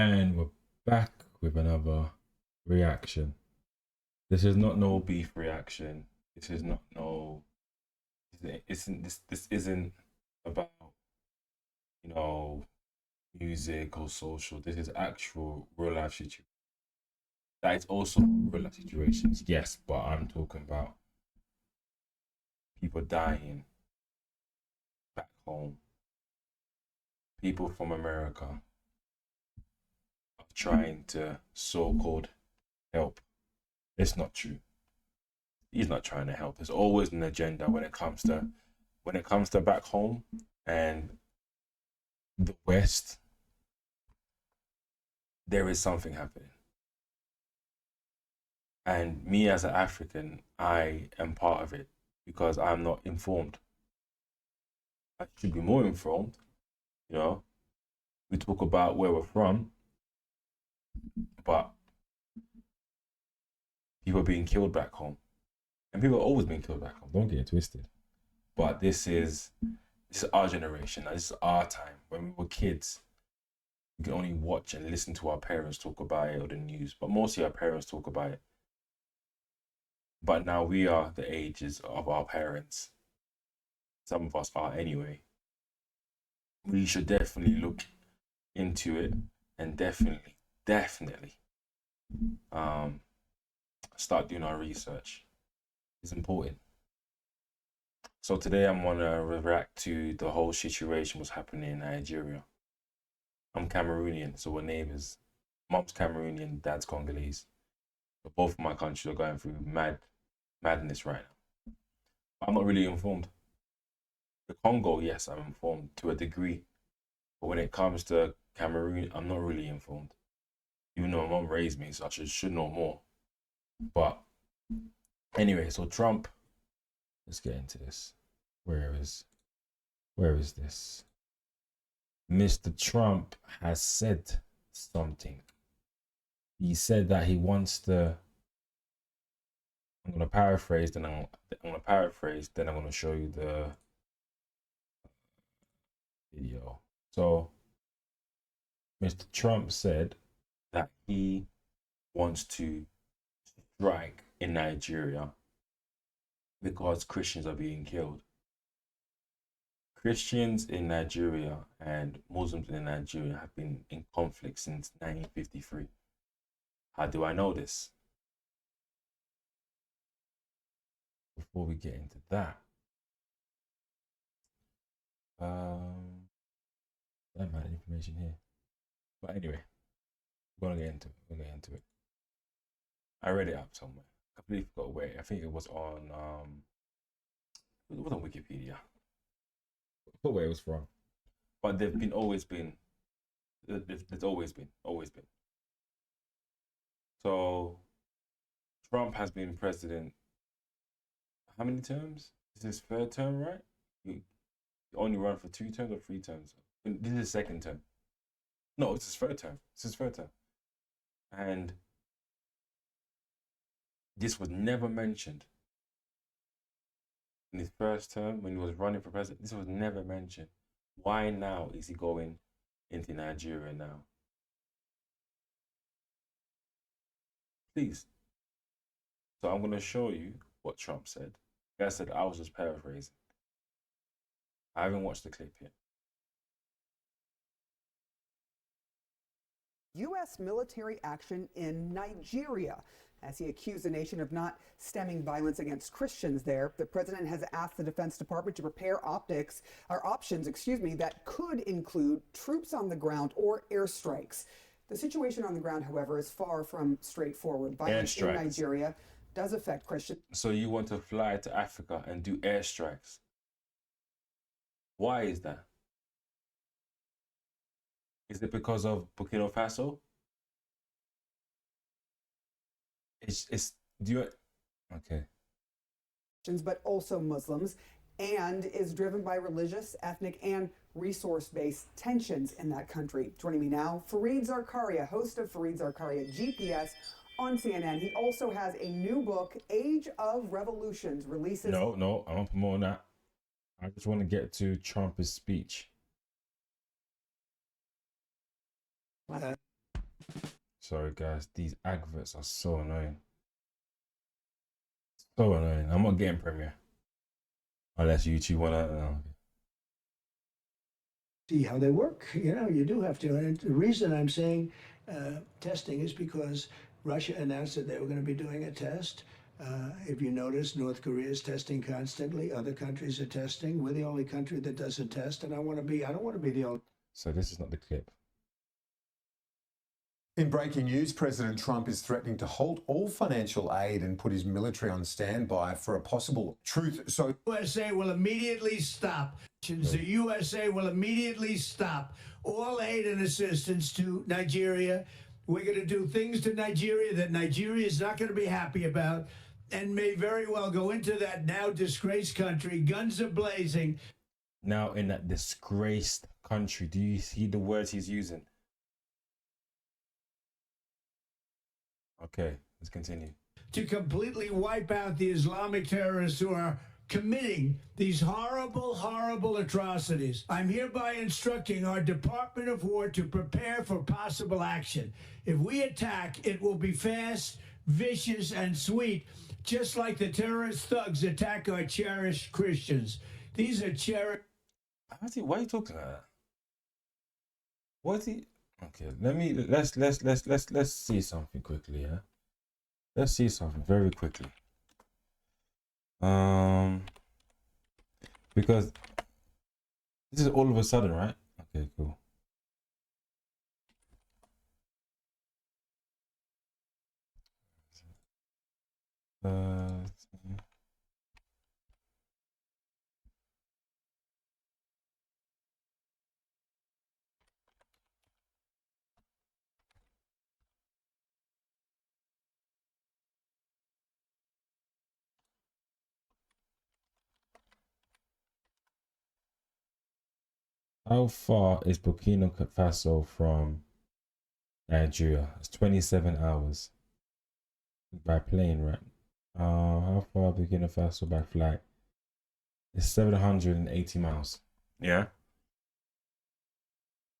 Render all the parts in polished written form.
And we're back with another reaction. This is not no beef reaction. This is not no. This isn't about you know music or social. This is actual real life situation. That is also real life situations, yes, but I'm talking about people dying back home. People from America are trying to so-called help. It's not true. He's not trying to help. There's always an agenda when it comes to back home and the West. There is something happening, and me as an African, I am part of it because I'm not informed. I should be more informed. You know, we talk about where we're from, but people are being killed back home, and people are always being killed back home. Don't get it twisted. But this is our generation. This is our time. When we were kids, we can only watch and listen to our parents talk about it or the news, but mostly our parents talk about it. But now we are the ages of our parents. Some of us are anyway. We should definitely look into it and definitely um, start doing our research. It's important. So today I'm gonna react to the whole situation what's happening in Nigeria. I'm Cameroonian, so we're neighbors. Mom's Cameroonian, dad's Congolese. But both of my countries are going through madness right now. I'm not really informed. The Congo, yes, I'm informed to a degree. But when it comes to Cameroon, I'm not really informed. Even though my mom raised me, so I should know more. But anyway, so Trump, let's get into this. Where is this? Mr. Trump has said something. He said that he wants to. I'm gonna paraphrase, then I'm gonna show you the video. So Mr. Trump said that he wants to strike in Nigeria because Christians are being killed. Christians in Nigeria and Muslims in Nigeria have been in conflict since 1953. How do I know this? Before we get into that, that amount of information here. But anyway, we're gonna get into it. I read it up somewhere. I completely forgot where. I think it was on it was on Wikipedia. I forgot where it was from. But there's always been. So Trump has been president how many terms? This is his third term, right? He only run for 2 terms or 3 terms. This is his second term. No, it's his third term. And this was never mentioned in his first term when he was running for president. This was never mentioned. Why now is he going into Nigeria now? Please. So I'm going to show you what Trump said. Like I said, I was just paraphrasing. I haven't watched the clip yet. U.S. military action in Nigeria as he accused the nation of not stemming violence against Christians there. The president has asked the Defense Department to prepare options, that could include troops on the ground or airstrikes. The situation on the ground, however, is far from straightforward. Violence in Nigeria does affect Christians. So you want to fly to Africa and do airstrikes? Why is that? Is it because of Burkina Faso? It's do you okay? But also Muslims, and is driven by religious, ethnic, and resource-based tensions in that country. Joining me now, Fareed Zakaria, host of Fareed Zakaria GPS on CNN. He also has a new book, Age of Revolutions, releases. No, I don't promote that. I just want to get to Trump's speech. Sorry, guys. These adverts are so annoying. So annoying. I'm not getting Premiere. Unless YouTube wanna. See how they work. You know, you do have to. And the reason I'm saying testing is because Russia announced that they were going to be doing a test. If you notice, North Korea is testing constantly. Other countries are testing. We're the only country that doesn't test, and I don't want to be the only. So this is not the clip. In breaking news, President Trump is threatening to halt all financial aid and put his military on standby for a possible truth. So USA will immediately stop. The USA will immediately stop all aid and assistance to Nigeria. We're going to do things to Nigeria that Nigeria is not going to be happy about and may very well go into that now disgraced country, guns are blazing. Now in that disgraced country, do you see the words he's using? Okay, let's continue. To completely wipe out the Islamic terrorists who are committing these horrible, horrible atrocities. I'm hereby instructing our Department of War to prepare for possible action. If we attack, it will be fast, vicious, and sweet, just like the terrorist thugs attack our cherished Christians. These are cherished. Why are you talking like that? What is he? Okay, let's see something quickly, yeah. Let's see something very quickly. Because this is all of a sudden, right? Okay, cool. How far is Burkina Faso from Nigeria? It's 27 hours by plane, right? How far Burkina Faso by flight? It's 780 miles. Yeah.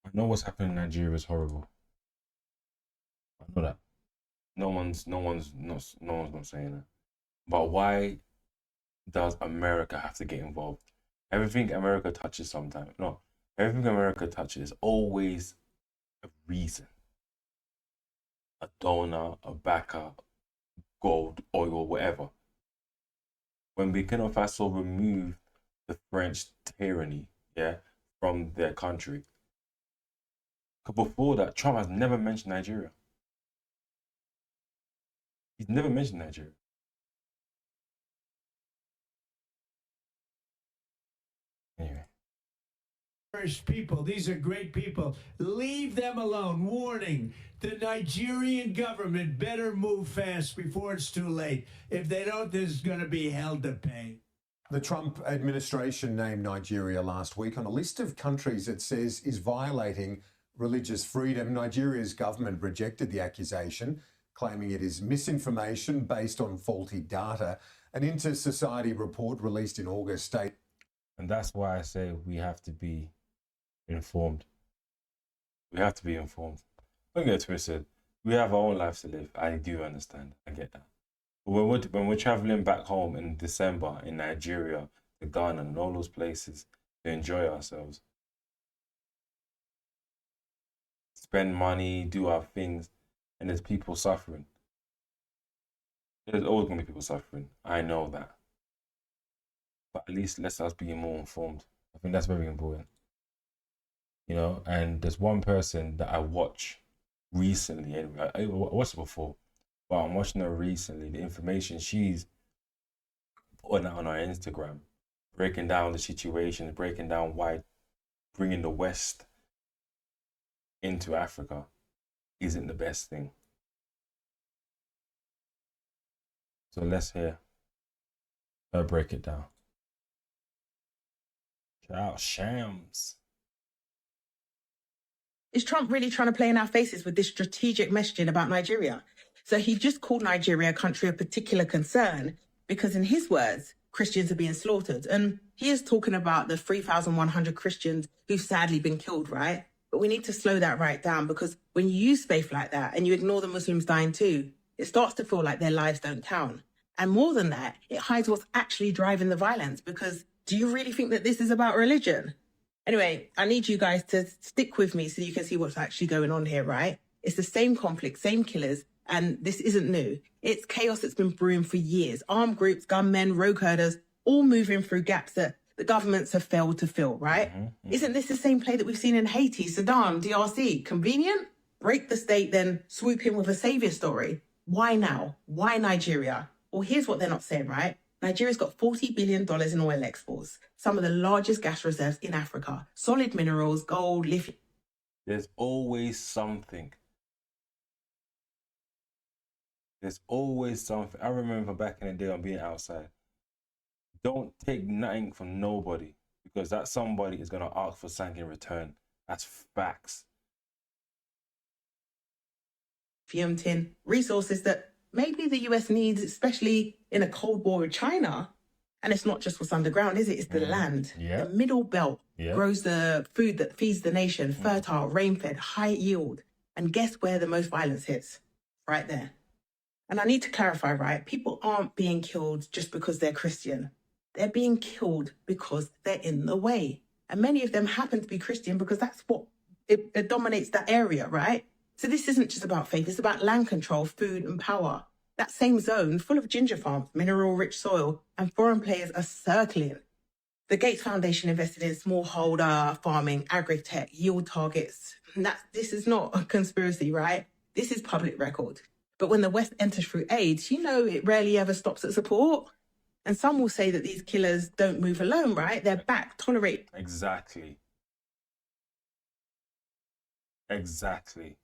I know what's happening in Nigeria is horrible. I know that. No one's not saying that. But why does America have to get involved? Everything America touches sometimes. No. Everything America touches is always a reason. A donor, a backer, gold, oil, whatever. When Burkina Faso removed the French tyranny, yeah, from their country, before that, Trump has never mentioned Nigeria. He's never mentioned Nigeria. Anyway. People, these are great people. Leave them alone. Warning, the Nigerian government better move fast before it's too late. If they don't, there's going to be hell to pay. the Trump administration named Nigeria last week on a list of countries it says is violating religious freedom. Nigeria's government rejected the accusation, claiming it is misinformation based on faulty data. An Inter-Society report released in August states. And that's why I say we have to be informed. We have to be informed. Don't get twisted. We have our own lives to live. I do understand. I get that. But when we're traveling back home in December in Nigeria, to Ghana, and all those places to enjoy ourselves, spend money, do our things, and there's people suffering. There's always going to be people suffering. I know that. But at least let us be more informed. I think that's very important. You know, and there's one person that I watch recently. Anyway, I watched it before, but I'm watching her recently. The information she's putting out on her Instagram, breaking down the situation, breaking down why bringing the West into Africa isn't the best thing. So let's hear her break it down. Shout out Shams. Is Trump really trying to play in our faces with this strategic messaging about Nigeria? So he just called Nigeria a country of particular concern because, in his words, Christians are being slaughtered. And he is talking about the 3,100 Christians who've sadly been killed, right? But we need to slow that right down, because when you use faith like that and you ignore the Muslims dying too, it starts to feel like their lives don't count. And more than that, it hides what's actually driving the violence, because do you really think that this is about religion? Anyway, I need you guys to stick with me so you can see what's actually going on here, right? It's the same conflict, same killers, and this isn't new. It's chaos that's been brewing for years. Armed groups, gunmen, rogue herders, all moving through gaps that the governments have failed to fill, right? Isn't this the same play that we've seen in Haiti, Sudan, DRC? Convenient? Break the state, then swoop in with a savior story. Why now? Why Nigeria? Well, here's what they're not saying, right? Nigeria's got $40 billion in oil exports, some of the largest gas reserves in Africa, solid minerals, gold, lithium. There's always something. There's always something. I remember back in the day on being outside. Don't take nothing from nobody, because that somebody is going to ask for something in return. That's facts. Tin, resources that maybe the US needs, especially in a Cold War with China. And it's not just what's underground, is it? It's the land. Yeah. The middle belt Yeah. grows the food that feeds the nation, fertile, rain-fed, high yield. And guess where the most violence hits? Right there. And I need to clarify, right? People aren't being killed just because they're Christian. They're being killed because they're in the way. And many of them happen to be Christian because that's what it dominates that area, right? So this isn't just about faith. It's about land control, food and power. That same zone full of ginger farms, mineral-rich soil, and foreign players are circling. The Gates Foundation invested in smallholder farming, agri-tech, yield targets. This is not a conspiracy, right? This is public record. But when the West enters through aid, you know it rarely ever stops at support. And some will say that these killers don't move alone, right? They're back, tolerate. Exactly. Exactly.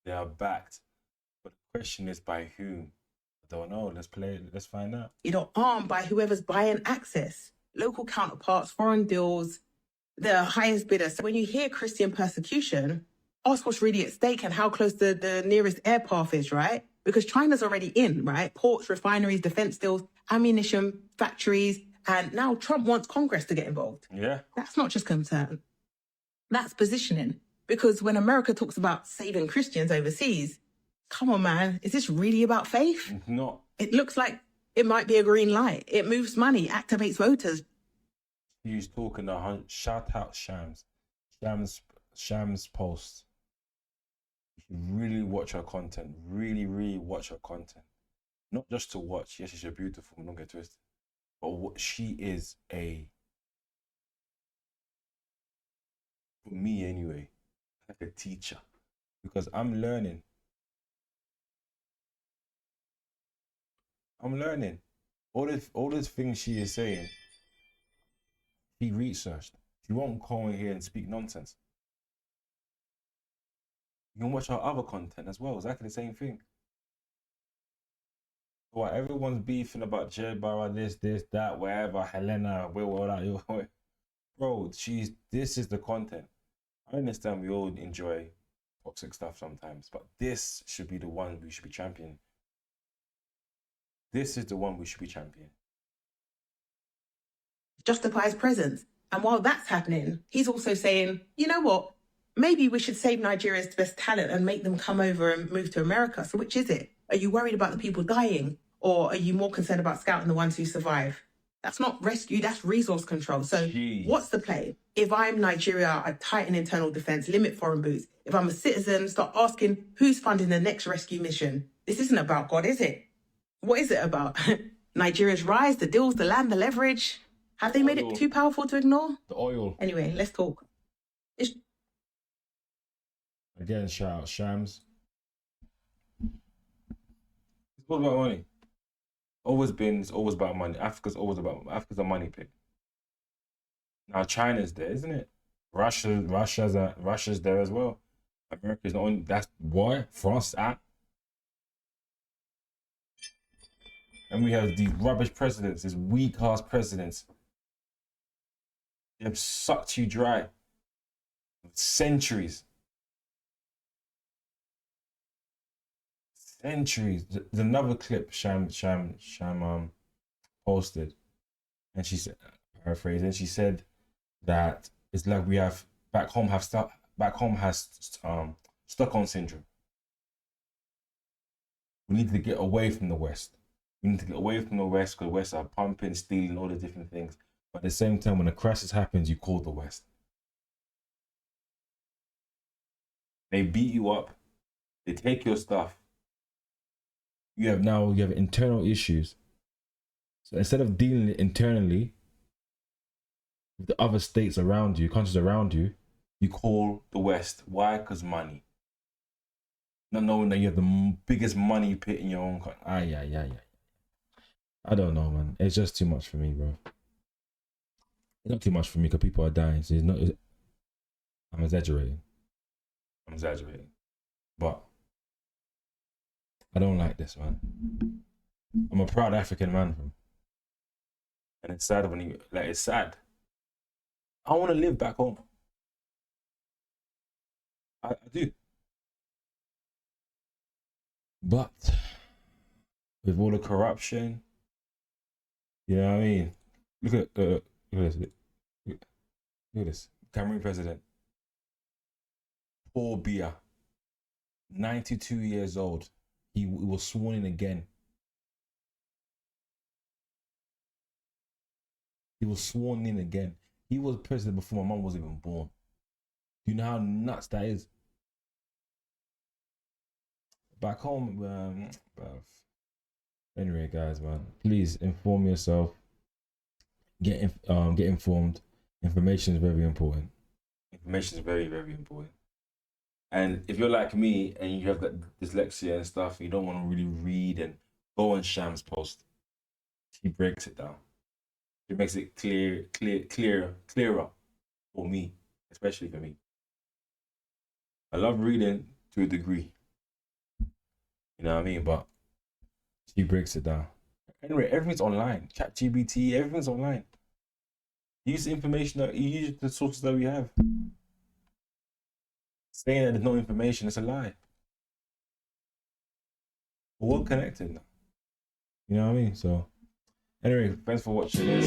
They are backed. But the question is by whom? I don't know. Let's find out. Armed by whoever's buying access. Local counterparts, foreign deals, the highest bidder. So when you hear Christian persecution, ask what's really at stake and how close the nearest air path is, right? Because China's already in, right? Ports, refineries, defense deals, ammunition factories, and now Trump wants Congress to get involved. Yeah. That's not just concern. That's positioning. Because when America talks about saving Christians overseas, come on, man, is this really about faith? It's not. It looks like it might be a green light. It moves money, activates voters. He's talking shout out Shams. Shams post. You should really watch her content. Really, really watch her content. Not just to watch. Yes, she's beautiful. Don't get twisted. But what she is for me anyway, like a teacher, because I'm learning. All these things she is saying. She researched. She won't come in here and speak nonsense. You can watch her other content as well. Exactly the same thing. Why everyone's beefing about Jay Barra, this, that, wherever, Helena, where, bro, this is the content. I understand we all enjoy toxic stuff sometimes, but this should be the one we should be championing. This is the one we should be championing. Justifies presence. And while that's happening, he's also saying, you know what? Maybe we should save Nigeria's best talent and make them come over and move to America. So which is it? Are you worried about the people dying? Or are you more concerned about scouting the ones who survive? That's not rescue, that's resource control. So What's the play? If I'm Nigeria, I tighten internal defense, limit foreign boots. If I'm a citizen, start asking who's funding the next rescue mission. This isn't about God, is it? What is it about? Nigeria's rise, the deals, the land, the leverage. Have they made it too powerful to ignore? The oil. Anyway, let's talk. Again, shout out Shams. It's all about money. It's always about money. Africa's a money pit. Now China's there, isn't it? Russia's there as well. America's not only, that's why France at. And we have these rubbish presidents, these weak ass presidents. They've sucked you dry. Centuries. There's another clip Sham posted, and she said, paraphrasing, she said that it's like we have back home have back home has Stockholm syndrome. We need to get away from the West. We need to get away from the West because the West are pumping, stealing, all the different things. But at the same time, when a crisis happens, you call the West. They beat you up. They take your stuff. You have internal issues. So instead of dealing it internally with the other states around you, countries around you, you call the West. Why? Because money. Not knowing that you have the biggest money pit in your own country. I don't know, man. It's just too much for me, bro. It's not too much for me because people are dying. So I'm exaggerating. But I don't like this, man. I'm a proud African man, fam. And it's sad when it's sad. I want to live back home. I do. But with all the corruption, you know what I mean? Look at this. Look at this. Cameroon president. Paul Biya. 92 years old. He was sworn in again. He was sworn in again. He was president before my mom was even born. Do you know how nuts that is? Back home, bruv. Anyway, guys, man, please inform yourself. Get informed. Information is very important. Information is very, very important. And if you're like me and you have that dyslexia and stuff, you don't want to really read and go on Sham's post. He breaks it down. It makes it clearer for me, especially for me. I love reading to a degree. You know what I mean? But she breaks it down. Anyway, everything's online. ChatGPT, everything's online. Use the information use the sources that we have. Saying that there's no information is a lie. We're all connected now. You know what I mean? So, anyway, thanks for watching this.